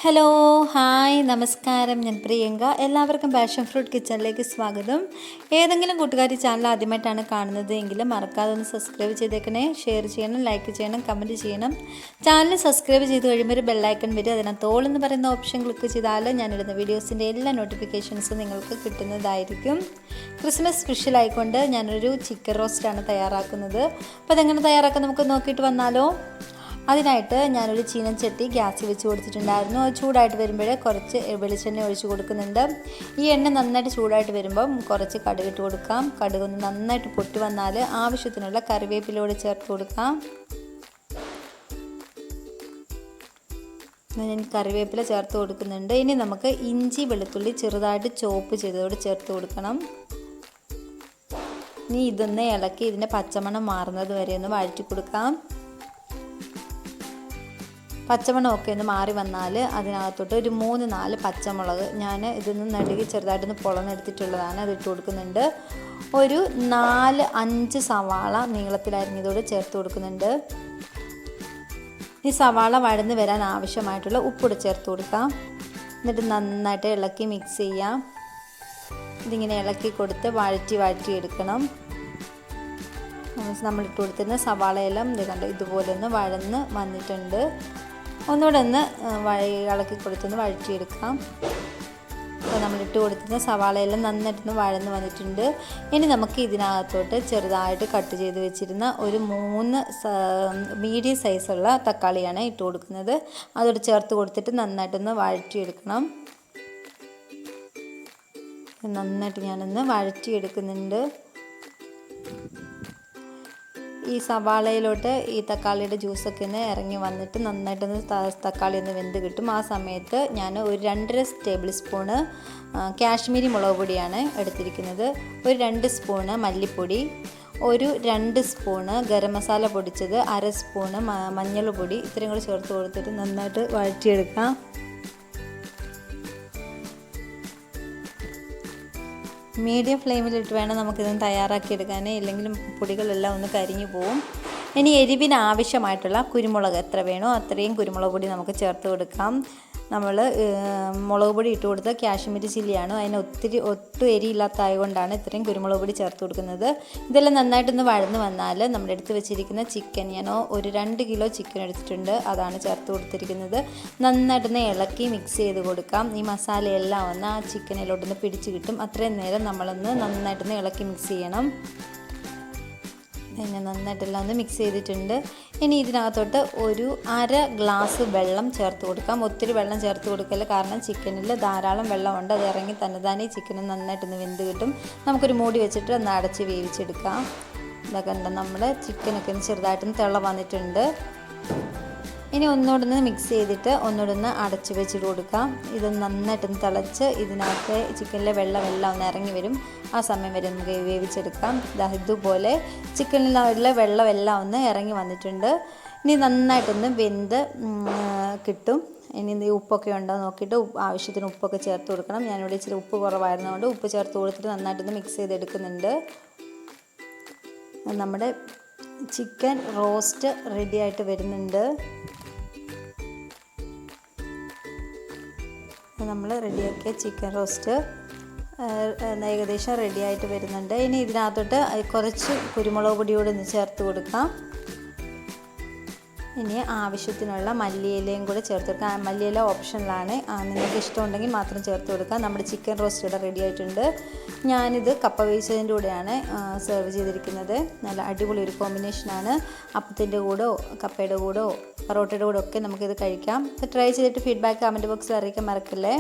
Hello hi നമസ്കാരം. ഞാൻ പ്രിയങ്ക. എല്ലാവർക്കും പാഷൻ ഫ്രൂട്ട് കിച്ചണിലേക്ക് സ്വാഗതം. ഏതെങ്കിലും കൂട്ടുകാർ ചാനൽ ആദ്യമായിട്ടാണ് കാണുന്നത് എങ്കിൽ മറക്കാതെ ഒന്ന് സബ്സ്ക്രൈബ് ചെയ്തേക്കണേ. ഷെയർ ചെയ്യണം, ലൈക്ക് ചെയ്യണം, കമൻറ്റ് ചെയ്യണം. ചാനൽ സബ്സ്ക്രൈബ് ചെയ്ത് കഴിയുമ്പോൾ ഒരു ബെല്ലൈക്കൺ വരും. അതിനകത്ത് ഓൾ എന്ന് പറയുന്ന ഓപ്ഷൻ ക്ലിക്ക് ചെയ്താൽ ഞാനിടുന്ന വീഡിയോസിൻ്റെ എല്ലാ നോട്ടിഫിക്കേഷൻസും നിങ്ങൾക്ക് കിട്ടുന്നതായിരിക്കും. ക്രിസ്മസ് സ്പെഷ്യൽ ആയിക്കൊണ്ട് ഞാനൊരു ചിക്കൻ റോസ്റ്റാണ് തയ്യാറാക്കുന്നത്. അപ്പോൾ അതെങ്ങനെ തയ്യാറാക്കാൻ നമുക്ക് നോക്കിയിട്ട് വന്നാലോ. അതിനായിട്ട് ഞാനൊരു ചീനച്ചട്ടി ഗ്യാസിൽ വെച്ച് കൊടുത്തിട്ടുണ്ടായിരുന്നു. അത് ചൂടായിട്ട് വരുമ്പോഴേ കുറച്ച് വെളിച്ചെണ്ണ ഒഴിച്ച് കൊടുക്കുന്നുണ്ട്. ഈ എണ്ണ നന്നായിട്ട് ചൂടായിട്ട് വരുമ്പം കുറച്ച് കടുകിട്ട് കൊടുക്കാം. കടുകൊന്ന് നന്നായിട്ട് പൊട്ടി വന്നാൽ ആവശ്യത്തിനുള്ള കറിവേപ്പിലയോട് ചേർത്ത് കൊടുക്കാം. ഞാൻ കറിവേപ്പില ചേർത്ത് കൊടുക്കുന്നുണ്ട്. ഇനി നമുക്ക് ഇഞ്ചി വെളുത്തുള്ളി ചെറുതായിട്ട് ചോപ്പ് ചെയ്തതോട് ചേർത്ത് കൊടുക്കണം. ഇനി ഇതൊന്ന് ഇളക്കി ഇതിൻ്റെ പച്ചമണം മാറുന്നത് വരെ ഒന്ന് വഴറ്റി കൊടുക്കാം. പച്ചമണമൊക്കെ ഒന്ന് മാറി വന്നാൽ അതിനകത്തോട്ട് ഒരു 3-4 പച്ചമുളക് ഞാൻ ഇതൊന്ന് നടുകി ചെറുതായിട്ടൊന്ന് പൊളന്നെടുത്തിട്ടുള്ളതാണ്, അതിട്ട് കൊടുക്കുന്നുണ്ട്. ഒരു 4-5 സവാള നീളത്തിലരിഞ്ഞതോട് ചേർത്ത് കൊടുക്കുന്നുണ്ട്. ഈ സവാള വഴന്ന് വരാൻ ആവശ്യമായിട്ടുള്ള ഉപ്പിട് ചേർത്ത് കൊടുക്കാം. എന്നിട്ട് നന്നായിട്ട് ഇളക്കി മിക്സ് ചെയ്യാം. ഇതിങ്ങനെ ഇളക്കി കൊടുത്ത് വഴറ്റി എടുക്കണം. നമ്മളിട്ട് കൊടുത്തിരുന്ന സവാളയെല്ലാം ഇതുപോലെ ഒന്ന് വഴന്ന് വന്നിട്ടുണ്ട്. ഒന്നുകൂടെ ഒന്ന് ഇളക്കി കൊടുത്തൊന്ന് വഴറ്റിയെടുക്കാം. അപ്പോൾ നമ്മളിട്ട് കൊടുത്തിരുന്ന സവാളയെല്ലാം നന്നായിട്ടൊന്ന് വഴന്ന് വന്നിട്ടുണ്ട്. ഇനി നമുക്ക് ഇതിനകത്തോട്ട് ചെറുതായിട്ട് കട്ട് ചെയ്ത് വെച്ചിരുന്ന ഒരു 3 മീഡിയം സൈസുള്ള തക്കാളിയാണ് ഇട്ട് കൊടുക്കുന്നത്. അതോട് ചേർത്ത് കൊടുത്തിട്ട് നന്നായിട്ടൊന്ന് വഴറ്റിയെടുക്കണം. നന്നായിട്ട് ഞാനൊന്ന് വഴറ്റിയെടുക്കുന്നുണ്ട്. ഈ സവാളയിലോട്ട് ഈ തക്കാളിയുടെ ജ്യൂസൊക്കെ ഒന്ന് ഇറങ്ങി വന്നിട്ട് നന്നായിട്ടൊന്ന് തക്കാളി ഒന്ന് വെന്ത് കിട്ടും. ആ സമയത്ത് ഞാൻ ഒരു 2.5 ടേബിൾ സ്പൂണ് കാശ്മീരി മുളക് പൊടിയാണ് എടുത്തിരിക്കുന്നത്. ഒരു 2 സ്പൂണ് മല്ലിപ്പൊടി, ഒരു 2 സ്പൂണ് ഗരം മസാല പൊടിച്ചത്, 1/2 സ്പൂണ് മഞ്ഞൾപ്പൊടി, ഇത്രയും കൂടി ചേർത്ത് കൊടുത്തിട്ട് നന്നായിട്ട് വഴറ്റിയെടുക്കാം. മീഡിയം ഫ്ലെയിമിലിട്ട് വേണം നമുക്കിതൊന്ന് തയ്യാറാക്കിയെടുക്കാൻ, ഇല്ലെങ്കിൽ പൊടികളെല്ലാം ഒന്ന് കരിഞ്ഞു പോവും. ഇനി എരിവിന് ആവശ്യമായിട്ടുള്ള കുരുമുളക് എത്ര വേണോ അത്രയും കുരുമുളക് പൊടി നമുക്ക് ചേർത്ത് കൊടുക്കാം. നമ്മൾ മുളക് പൊടി ഇട്ട് കൊടുത്ത കാശ്മീരി ചില്ലിയാണ്, അതിന് ഒട്ടും എരിയില്ലാത്തതായതുകൊണ്ടാണ് ഇത്രയും കുരുമുളക് പൊടി ചേർത്ത് കൊടുക്കുന്നത്. ഇതെല്ലാം നന്നായിട്ടൊന്ന് വഴന്ന് വന്നാൽ നമ്മുടെ എടുത്ത് വെച്ചിരിക്കുന്ന ചിക്കൻ, ഞാനോ ഒരു 2 കിലോ ചിക്കൻ എടുത്തിട്ടുണ്ട്, അതാണ് ചേർത്ത് കൊടുത്തിരിക്കുന്നത്. നന്നായിട്ടൊന്ന് ഇളക്കി മിക്സ് ചെയ്ത് കൊടുക്കാം. ഈ മസാലയെല്ലാം ഒന്ന് ആ ചിക്കനിലോട്ടൊന്ന് പിടിച്ച് കിട്ടും. അത്രയും നേരം നമ്മളൊന്ന് നന്നായിട്ടൊന്ന് ഇളക്കി മിക്സ് ചെയ്യണം. പിന്നെ നന്നായിട്ടെല്ലാം ഒന്ന് മിക്സ് ചെയ്തിട്ടുണ്ട്. ഇനി ഇതിനകത്തോട്ട് ഒരു 1/2 ഗ്ലാസ് വെള്ളം ചേർത്ത് കൊടുക്കാം. ഒത്തിരി വെള്ളം ചേർത്ത് കൊടുക്കല്ല, കാരണം ചിക്കനിൽ ധാരാളം വെള്ളമുണ്ട്. അത് ഇറങ്ങി തന്നെ ഈ ചിക്കൻ നന്നായിട്ടൊന്ന് വെന്ത് കിട്ടും. നമുക്കൊരു മൂടി വെച്ചിട്ട് ഒന്ന് അടച്ച് വേവിച്ചെടുക്കാം. ഇതൊക്കെ ഉണ്ട്, നമ്മുടെ ചിക്കനൊക്കെ ഒന്ന് ചെറുതായിട്ടൊന്ന് തിള വന്നിട്ടുണ്ട്. ഇനി ഒന്നുകൂടെ മിക്സ് ചെയ്തിട്ട് ഒന്നുകൂടെ അടച്ച് വെച്ചിട്ട് കൊടുക്കാം. ഇത് നന്നായിട്ടൊന്ന് തിളച്ച് ഇതിനകത്ത് ചിക്കനിലെ വെള്ളമെല്ലാം ഒന്ന് ഇറങ്ങി വരും. ആ സമയം വരെ നമുക്ക് വേവിച്ചെടുക്കാം. ഇതുപോലെ ചിക്കനിലുള്ള വെള്ളമെല്ലാം ഒന്ന് ഇറങ്ങി വന്നിട്ടുണ്ട്. ഇനി നന്നായിട്ടൊന്ന് വെന്ത് കിട്ടും. ഇനി ഉപ്പൊക്കെ ഉണ്ടോ നോക്കിയിട്ട് ആവശ്യത്തിന് ഉപ്പൊക്കെ ചേർത്ത് കൊടുക്കണം. ഞാനിവിടെ ഇച്ചിരി ഉപ്പ് കുറവായിരുന്നതുകൊണ്ട് ഉപ്പ് ചേർത്ത് കൊടുത്തിട്ട് നന്നായിട്ടൊന്ന് മിക്സ് ചെയ്തെടുക്കുന്നുണ്ട്. നമ്മുടെ ചിക്കൻ റോസ്റ്റ് റെഡി ആയിട്ട് വരുന്നുണ്ട്. നമ്മൾ റെഡിയാക്കിയ ചിക്കൻ റോസ്റ്റ് ഏകദേശം റെഡി ആയിട്ട് വരുന്നുണ്ട്. ഇനി ഇതിനകത്തോട്ട് കുറച്ച് കുരുമുളക് പൊടിയോട് ഒന്ന് ചേർത്ത് കൊടുക്കാം. ഇനി ആവശ്യത്തിനുള്ള മല്ലിയിലയും കൂടെ ചേർത്ത് കൊടുക്കാം. മല്ലിയില ഓപ്ഷനിലാണ്, നിങ്ങൾക്ക് ഇഷ്ടമുണ്ടെങ്കിൽ മാത്രം ചേർത്ത് കൊടുക്കാം. നമ്മുടെ ചിക്കൻ റോസ്റ്റ് ഇവിടെ റെഡി ആയിട്ടുണ്ട്. ഞാനിത് കപ്പ വേവിച്ചതിൻ്റെ കൂടെയാണ് സെർവ് ചെയ്തിരിക്കുന്നത്. നല്ല അടിപൊളി ഒരു കോമ്പിനേഷനാണ്. അപ്പത്തിൻ്റെ കൂടെയോ കപ്പയുടെ കൂടെയോ പൊറോട്ടയുടെ കൂടെ ഒക്കെ നമുക്കിത് കഴിക്കാം. ട്രൈ ചെയ്തിട്ട് ഫീഡ്ബാക്ക് കമൻറ്റ് ബോക്സിൽ അറിയിക്കാൻ മറക്കല്ലേ.